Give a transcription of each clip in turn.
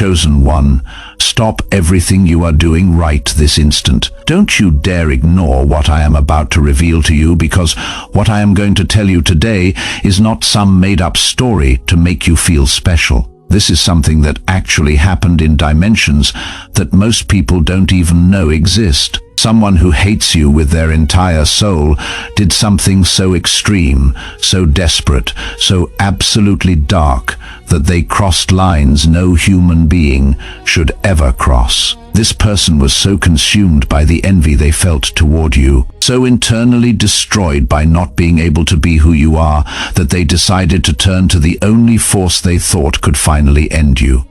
chosen one, stop everything you are doing right this instant. Don't you dare ignore what I am about to reveal to you, because what I am going to tell you today is not some made-up story to make you feel special. This is something that actually happened in dimensions that most people don't even know exist. Someone who hates you with their entire soul did something so extreme, so desperate, so absolutely dark that they crossed lines no human being should ever cross. This person was so consumed by the envy they felt toward you, so internally destroyed by not being able to be who you are, that they decided to turn to the only force they thought could finally end you.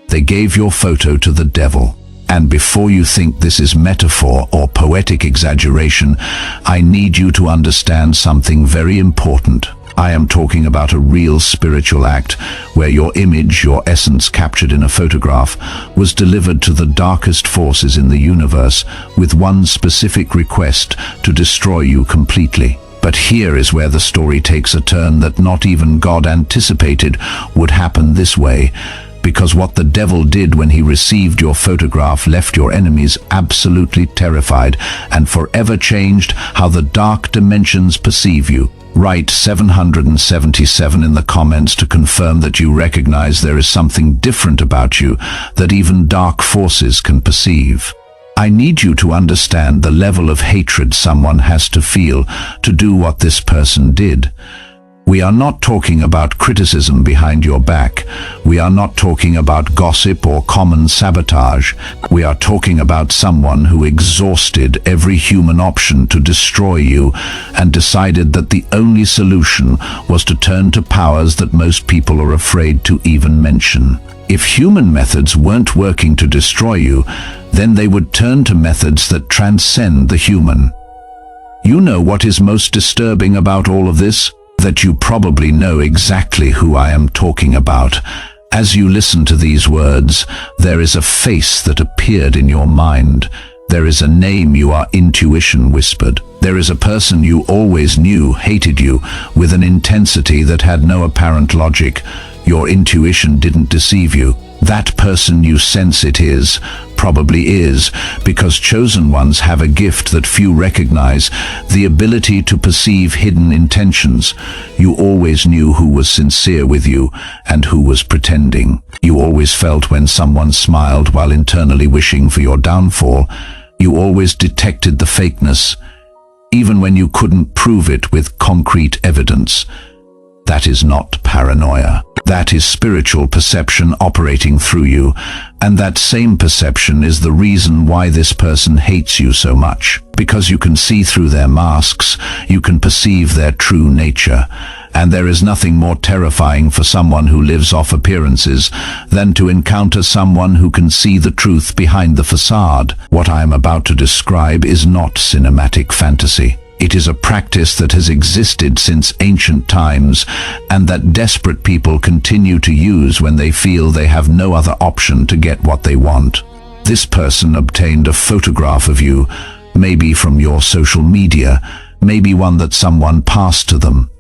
They gave your photo to the devil. And before you think this is metaphor or poetic exaggeration, I need you to understand something very important. I am talking about a real spiritual act where your image, your essence captured in a photograph, was delivered to the darkest forces in the universe with one specific request: to destroy you completely. But here is where the story takes a turn that not even God anticipated would happen this way. Because what the devil did when he received your photograph left your enemies absolutely terrified and forever changed how the dark dimensions perceive you. Write 777 in the comments to confirm that you recognize there is something different about you that even dark forces can perceive. I need you to understand the level of hatred someone has to feel to do what this person did. We are not talking about criticism behind your back. We are not talking about gossip or common sabotage. We are talking about someone who exhausted every human option to destroy you and decided that the only solution was to turn to powers that most people are afraid to even mention. If human methods weren't working to destroy you, then they would turn to methods that transcend the human. You know what is most disturbing about all of this? That you probably know exactly who I am talking about. As you listen to these words, there is a face that appeared in your mind. There is a name your intuition whispered. There is a person you always knew hated you with an intensity that had no apparent logic. Your intuition didn't deceive you. That person you sense it is, probably is, because chosen ones have a gift that few recognize, the ability to perceive hidden intentions. You always knew who was sincere with you and who was pretending. You always felt when someone smiled while internally wishing for your downfall. You always detected the fakeness, even when you couldn't prove it with concrete evidence. That is not paranoia. That is spiritual perception operating through you, and that same perception is the reason why this person hates you so much. Because you can see through their masks, you can perceive their true nature, and there is nothing more terrifying for someone who lives off appearances than to encounter someone who can see the truth behind the facade. What I am about to describe is not cinematic fantasy. It is a practice that has existed since ancient times and that desperate people continue to use when they feel they have no other option to get what they want. This person obtained a photograph of you, maybe from your social media, maybe one that someone passed to them,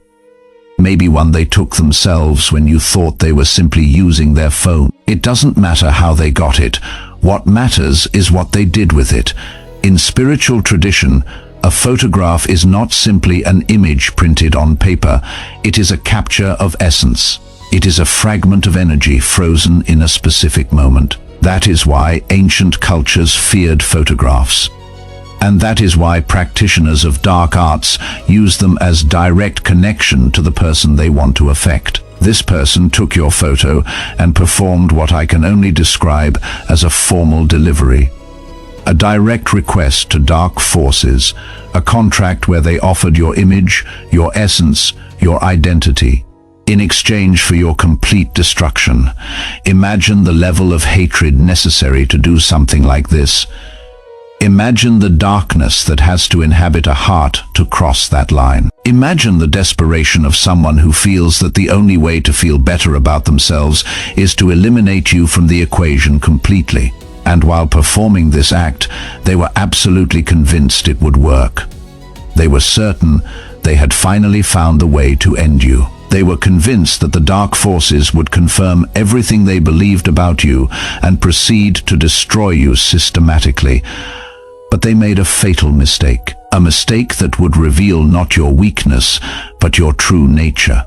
maybe one they took themselves when you thought they were simply using their phone. It doesn't matter how they got it. What matters is what they did with it. In spiritual tradition, a photograph is not simply an image printed on paper. It is a capture of essence. It is a fragment of energy frozen in a specific moment. That is why ancient cultures feared photographs. And that is why practitioners of dark arts use them as direct connection to the person they want to affect. This person took your photo and performed what I can only describe as a formal delivery. A direct request to dark forces, a contract where they offered your image, your essence, your identity, in exchange for your complete destruction. Imagine the level of hatred necessary to do something like this. Imagine the darkness that has to inhabit a heart to cross that line. Imagine the desperation of someone who feels that the only way to feel better about themselves is to eliminate you from the equation completely. And while performing this act, they were absolutely convinced it would work. They were certain they had finally found the way to end you. They were convinced that the dark forces would confirm everything they believed about you and proceed to destroy you systematically. But they made a fatal mistake, a mistake that would reveal not your weakness, but your true nature.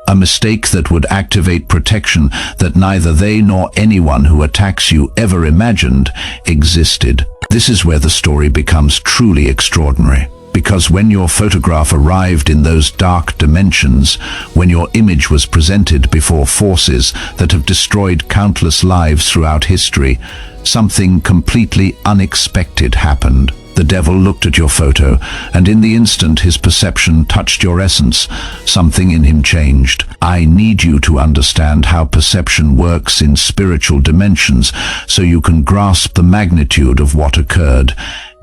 A mistake that would activate protection that neither they nor anyone who attacks you ever imagined existed. This is where the story becomes truly extraordinary. Because when your photograph arrived in those dark dimensions, when your image was presented before forces that have destroyed countless lives throughout history, something completely unexpected happened. The devil looked at your photo, and in the instant his perception touched your essence, something in him changed. I need you to understand how perception works in spiritual dimensions so you can grasp the magnitude of what occurred.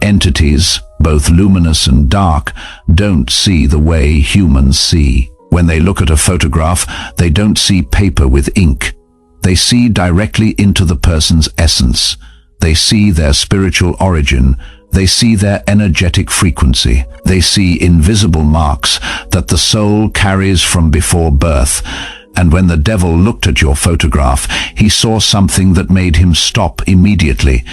Entities, both luminous and dark, don't see the way humans see. When they look at a photograph, they don't see paper with ink. They see directly into the person's essence. They see their spiritual origin. They see their energetic frequency. They see invisible marks that the soul carries from before birth. And when the devil looked at your photograph, he saw something that made him stop immediately.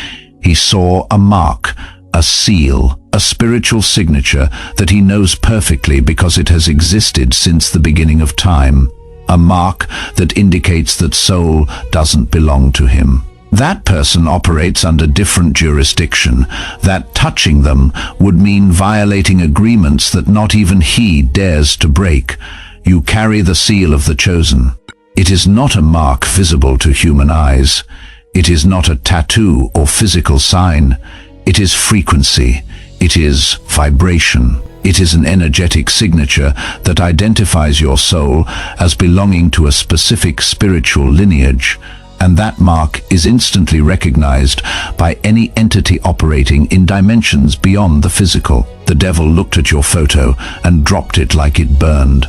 He saw a mark, a seal, a spiritual signature that he knows perfectly because it has existed since the beginning of time. A mark that indicates that soul doesn't belong to him. That person operates under different jurisdiction, that touching them would mean violating agreements that not even he dares to break. You carry the seal of the chosen. It is not a mark visible to human eyes. It is not a tattoo or physical sign. It is frequency. It is vibration. It is an energetic signature that identifies your soul as belonging to a specific spiritual lineage. And that mark is instantly recognized by any entity operating in dimensions beyond the physical. The devil looked at your photo and dropped it like it burned.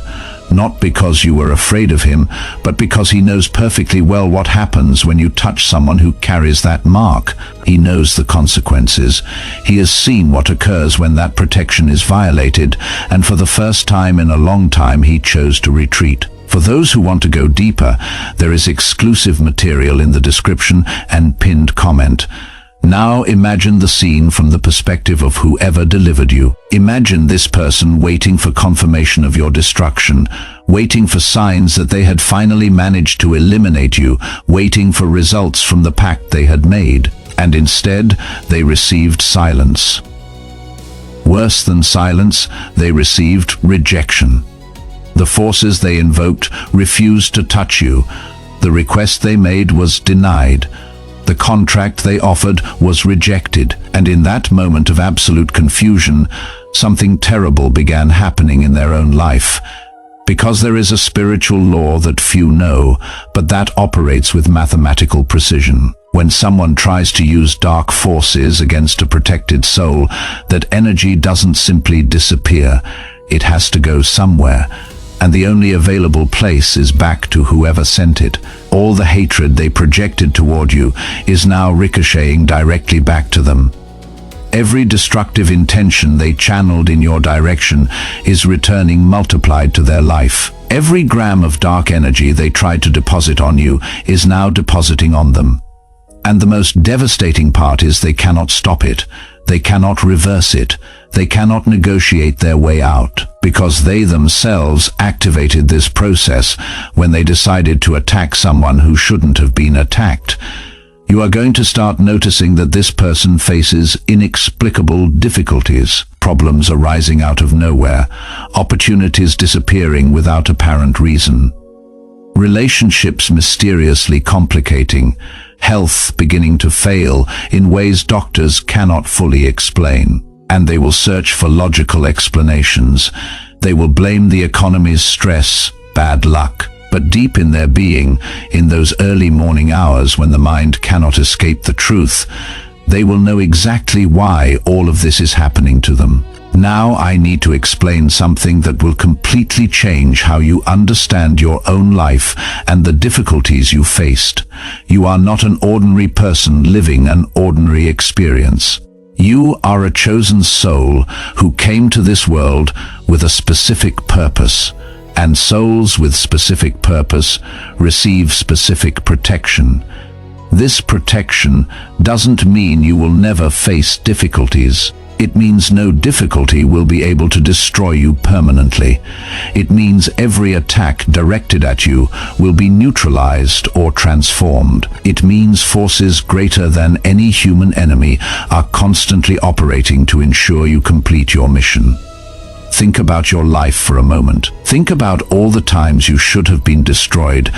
Not because you were afraid of him, but because he knows perfectly well what happens when you touch someone who carries that mark. He knows the consequences. He has seen what occurs when that protection is violated, and for the first time in a long time he chose to retreat. For those who want to go deeper, there is exclusive material in the description and pinned comment. Now imagine the scene from the perspective of whoever delivered you. Imagine this person waiting for confirmation of your destruction, waiting for signs that they had finally managed to eliminate you, waiting for results from the pact they had made. And instead, they received silence. Worse than silence, they received rejection. The forces they invoked refused to touch you. The request they made was denied. The contract they offered was rejected, and in that moment of absolute confusion, something terrible began happening in their own life. Because there is a spiritual law that few know, but that operates with mathematical precision. When someone tries to use dark forces against a protected soul, that energy doesn't simply disappear. It has to go somewhere. And the only available place is back to whoever sent it. All the hatred they projected toward you is now ricocheting directly back to them. Every destructive intention they channeled in your direction is returning multiplied to their life. Every gram of dark energy they tried to deposit on you is now depositing on them. And the most devastating part is they cannot stop it. They cannot reverse it. They cannot negotiate their way out, because they themselves activated this process when they decided to attack someone who shouldn't have been attacked. You are going to start noticing that this person faces inexplicable difficulties, problems arising out of nowhere, opportunities disappearing without apparent reason, relationships mysteriously complicating, health beginning to fail in ways doctors cannot fully explain. And they will search for logical explanations. They will blame the economy's stress, bad luck. But deep in their being, in those early morning hours when the mind cannot escape the truth, they will know exactly why all of this is happening to them. Now I need to explain something that will completely change how you understand your own life and the difficulties you faced. You are not an ordinary person living an ordinary experience. You are a chosen soul who came to this world with a specific purpose, and souls with specific purpose receive specific protection. This protection doesn't mean you will never face difficulties. It means no difficulty will be able to destroy you permanently. It means every attack directed at you will be neutralized or transformed. It means forces greater than any human enemy are constantly operating to ensure you complete your mission. Think about your life for a moment. Think about all the times you should have been destroyed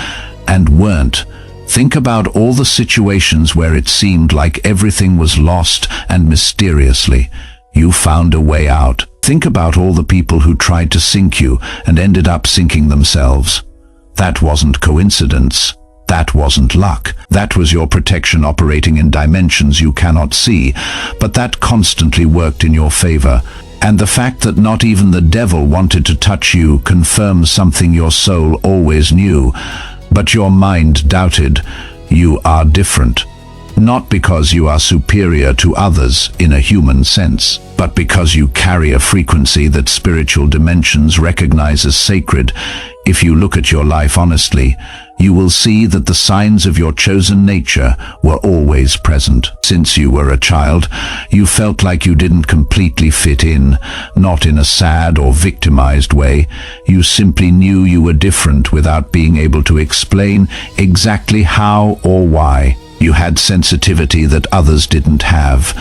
and weren't. Think about all the situations where it seemed like everything was lost and mysteriously you found a way out. Think about all the people who tried to sink you and ended up sinking themselves. That wasn't coincidence. That wasn't luck. That was your protection operating in dimensions you cannot see, but that constantly worked in your favor. And the fact that not even the devil wanted to touch you confirms something your soul always knew, but your mind doubted. You are different. Not because you are superior to others in a human sense, but because you carry a frequency that spiritual dimensions recognize as sacred. If you look at your life honestly, you will see that the signs of your chosen nature were always present. Since you were a child, you felt like you didn't completely fit in, not in a sad or victimized way. You simply knew you were different without being able to explain exactly how or why. You had sensitivity that others didn't have.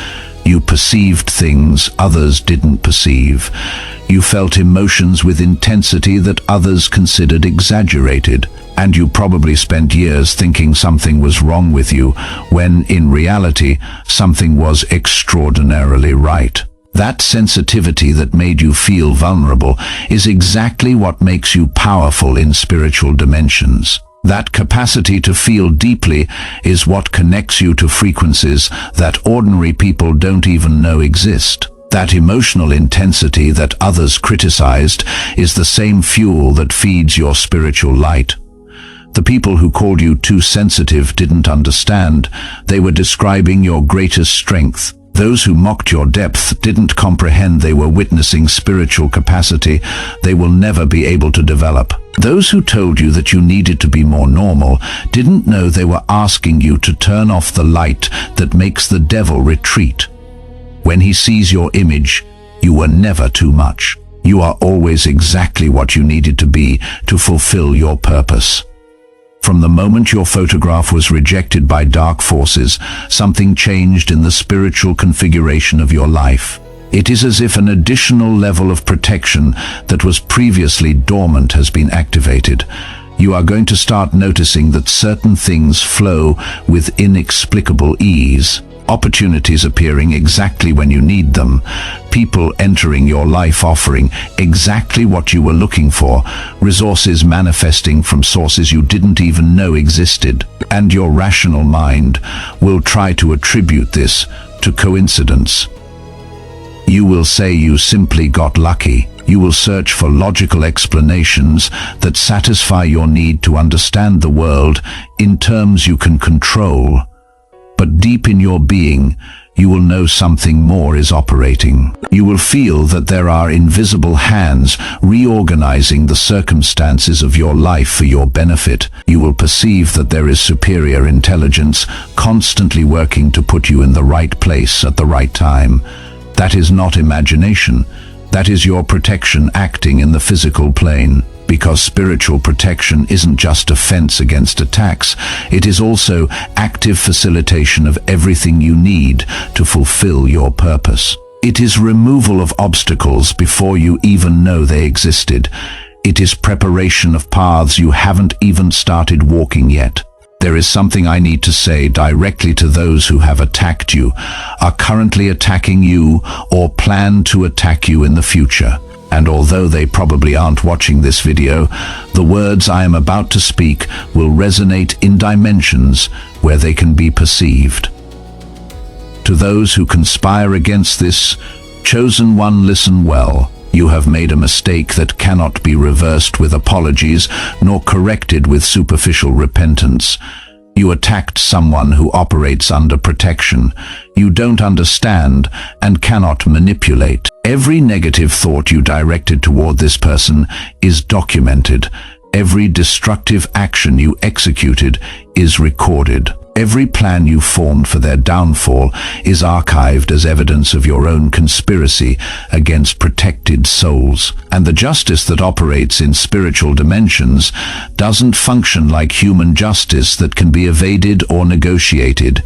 You perceived things others didn't perceive. You felt emotions with intensity that others considered exaggerated. And you probably spent years thinking something was wrong with you, when in reality, something was extraordinarily right. That sensitivity that made you feel vulnerable is exactly what makes you powerful in spiritual dimensions. That capacity to feel deeply is what connects you to frequencies that ordinary people don't even know exist. That emotional intensity that others criticized is the same fuel that feeds your spiritual light. The people who called you too sensitive didn't understand. They were describing your greatest strength. Those who mocked your depth didn't comprehend they were witnessing spiritual capacity they will never be able to develop. Those who told you that you needed to be more normal didn't know they were asking you to turn off the light that makes the devil retreat. When he sees your image, you were never too much. You are always exactly what you needed to be to fulfill your purpose. From the moment your photograph was rejected by dark forces, something changed in the spiritual configuration of your life. It is as if an additional level of protection that was previously dormant has been activated. You are going to start noticing that certain things flow with inexplicable ease. Opportunities appearing exactly when you need them, people entering your life offering exactly what you were looking for, resources manifesting from sources you didn't even know existed, and your rational mind will try to attribute this to coincidence. You will say you simply got lucky. You will search for logical explanations that satisfy your need to understand the world in terms you can control. But deep in your being, you will know something more is operating. You will feel that there are invisible hands reorganizing the circumstances of your life for your benefit. You will perceive that there is superior intelligence constantly working to put you in the right place at the right time. That is not imagination. That is your protection acting in the physical plane. Because spiritual protection isn't just a fence against attacks, it is also active facilitation of everything you need to fulfill your purpose. It is removal of obstacles before you even know they existed. It is preparation of paths you haven't even started walking yet. There is something I need to say directly to those who have attacked you, are currently attacking you, or plan to attack you in the future. And although they probably aren't watching this video, the words I am about to speak will resonate in dimensions where they can be perceived. To those who conspire against this chosen one, listen well. You have made a mistake that cannot be reversed with apologies nor corrected with superficial repentance. You attacked someone who operates under protection. You don't understand and cannot manipulate. Every negative thought you directed toward this person is documented. Every destructive action you executed is recorded. Every plan you formed for their downfall is archived as evidence of your own conspiracy against protected souls. And the justice that operates in spiritual dimensions doesn't function like human justice that can be evaded or negotiated.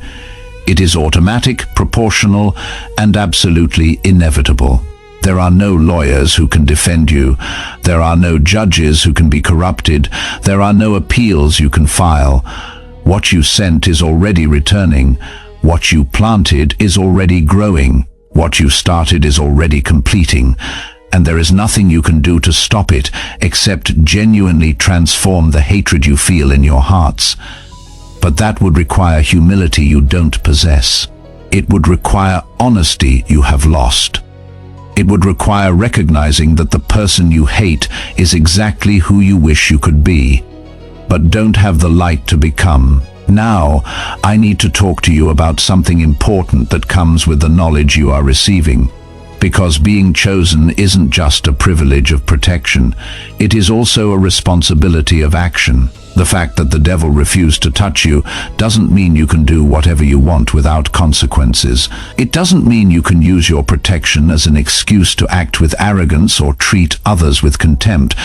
It is automatic, proportional, and absolutely inevitable. There are no lawyers who can defend you. There are no judges who can be corrupted. There are no appeals you can file. What you sent is already returning. What you planted is already growing. What you started is already completing. And there is nothing you can do to stop it except genuinely transform the hatred you feel in your hearts. But that would require humility you don't possess. It would require honesty you have lost. It would require recognizing that the person you hate is exactly who you wish you could be, but don't have the light to become. Now, I need to talk to you about something important that comes with the knowledge you are receiving. Because being chosen isn't just a privilege of protection, it is also a responsibility of action. The fact that the devil refused to touch you doesn't mean you can do whatever you want without consequences. It doesn't mean you can use your protection as an excuse to act with arrogance or treat others with contempt.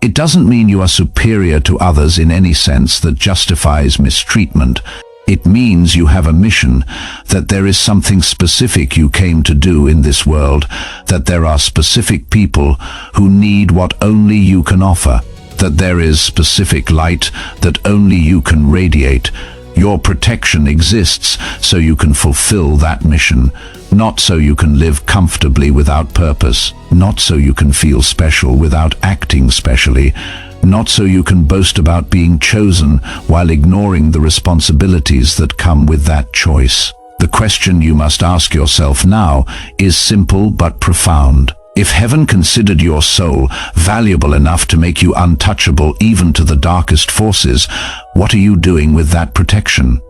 It doesn't mean you are superior to others in any sense that justifies mistreatment. It means you have a mission, that there is something specific you came to do in this world, that there are specific people who need what only you can offer, that there is specific light that only you can radiate. Your protection exists so you can fulfill that mission, not so you can live comfortably without purpose, not so you can feel special without acting specially, not so you can boast about being chosen while ignoring the responsibilities that come with that choice. The question you must ask yourself now is simple but profound. If heaven considered your soul valuable enough to make you untouchable even to the darkest forces, what are you doing with that protection?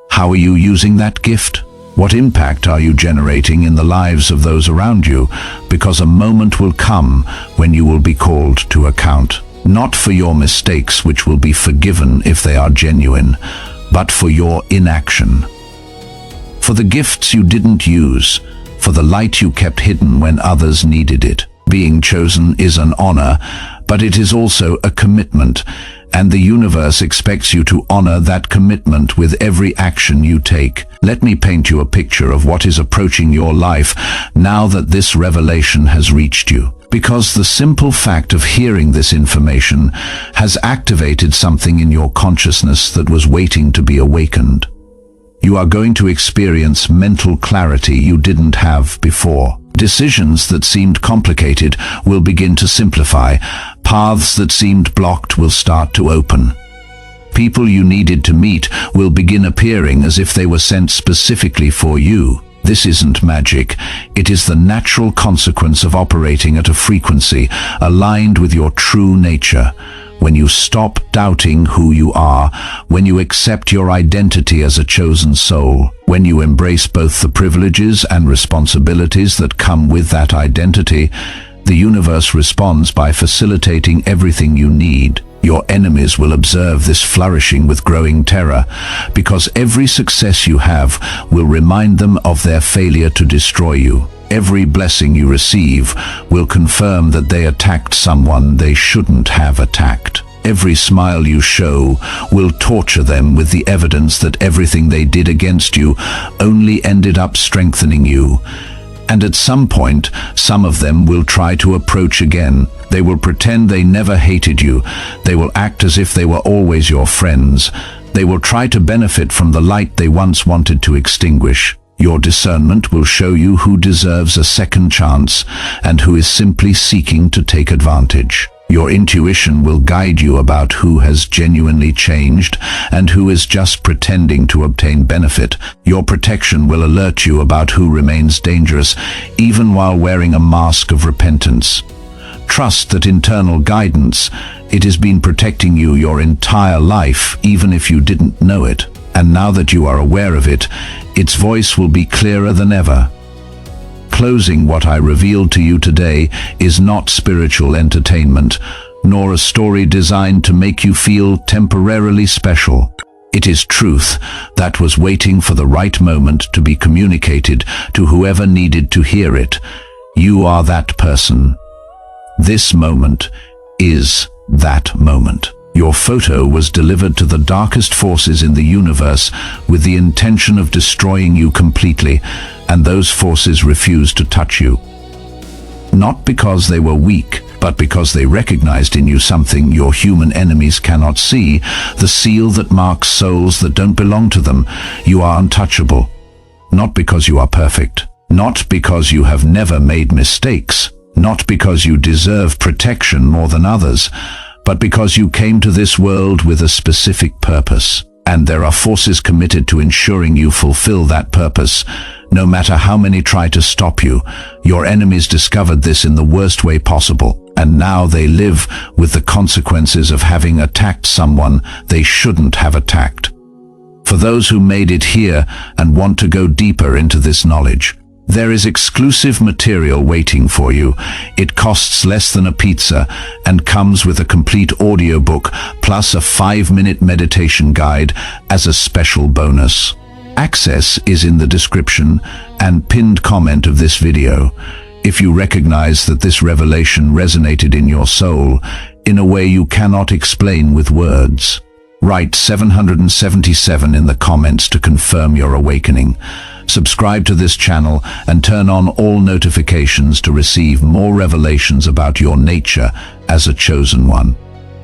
How are you using that gift? What impact are you generating in the lives of those around you? Because a moment will come when you will be called to account, not for your mistakes, which will be forgiven if they are genuine, but for your inaction, for the gifts you didn't use, for the light you kept hidden when others needed it. Being chosen is an honor, but it is also a commitment, and the universe expects you to honor that commitment with every action you take. Let me paint you a picture of what is approaching your life now that this revelation has reached you. Because the simple fact of hearing this information has activated something in your consciousness that was waiting to be awakened. You are going to experience mental clarity you didn't have before. Decisions that seemed complicated will begin to simplify. Paths that seemed blocked will start to open. People you needed to meet will begin appearing as if they were sent specifically for you. This isn't magic. It is the natural consequence of operating at a frequency aligned with your true nature. When you stop doubting who you are, when you accept your identity as a chosen soul, when you embrace both the privileges and responsibilities that come with that identity, the universe responds by facilitating everything you need. Your enemies will observe this flourishing with growing terror, because every success you have will remind them of their failure to destroy you. Every blessing you receive will confirm that they attacked someone they shouldn't have attacked. Every smile you show will torture them with the evidence that everything they did against you only ended up strengthening you. And at some point, some of them will try to approach again. They will pretend they never hated you. They will act as if they were always your friends. They will try to benefit from the light they once wanted to extinguish. Your discernment will show you who deserves a second chance and who is simply seeking to take advantage. Your intuition will guide you about who has genuinely changed and who is just pretending to obtain benefit. Your protection will alert you about who remains dangerous, even while wearing a mask of repentance. Trust that internal guidance, It has been protecting you your entire life, even if you didn't know it. And now that you are aware of it, its voice will be clearer than ever. Closing, what I revealed to you today is not spiritual entertainment, nor a story designed to make you feel temporarily special. It is truth that was waiting for the right moment to be communicated to whoever needed to hear it. You are that person. This moment is that moment. Your photo was delivered to the darkest forces in the universe with the intention of destroying you completely, and those forces refused to touch you. Not because they were weak, but because they recognized in you something your human enemies cannot see, the seal that marks souls that don't belong to them. You are untouchable. Not because you are perfect. Not because you have never made mistakes. Not because you deserve protection more than others, but because you came to this world with a specific purpose. And there are forces committed to ensuring you fulfill that purpose, no matter how many try to stop you. Your enemies discovered this in the worst way possible, and now they live with the consequences of having attacked someone they shouldn't have attacked. For those who made it here and want to go deeper into this knowledge, there is exclusive material waiting for you. It costs less than a pizza and comes with a complete audiobook plus a 5-minute meditation guide as a special bonus. Access is in the description and pinned comment of this video. If you recognize that this revelation resonated in your soul in a way you cannot explain with words, write 777 in the comments to confirm your awakening. Subscribe to this channel and turn on all notifications to receive more revelations about your nature as a chosen one,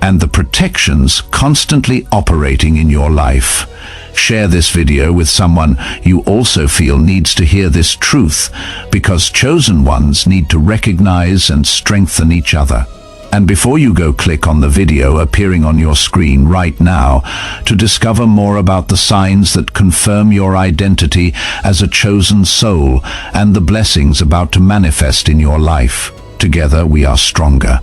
and the protections constantly operating in your life. Share this video with someone you also feel needs to hear this truth, because chosen ones need to recognize and strengthen each other. And before you go, click on the video appearing on your screen right now to discover more about the signs that confirm your identity as a chosen soul and the blessings about to manifest in your life. Together we are stronger.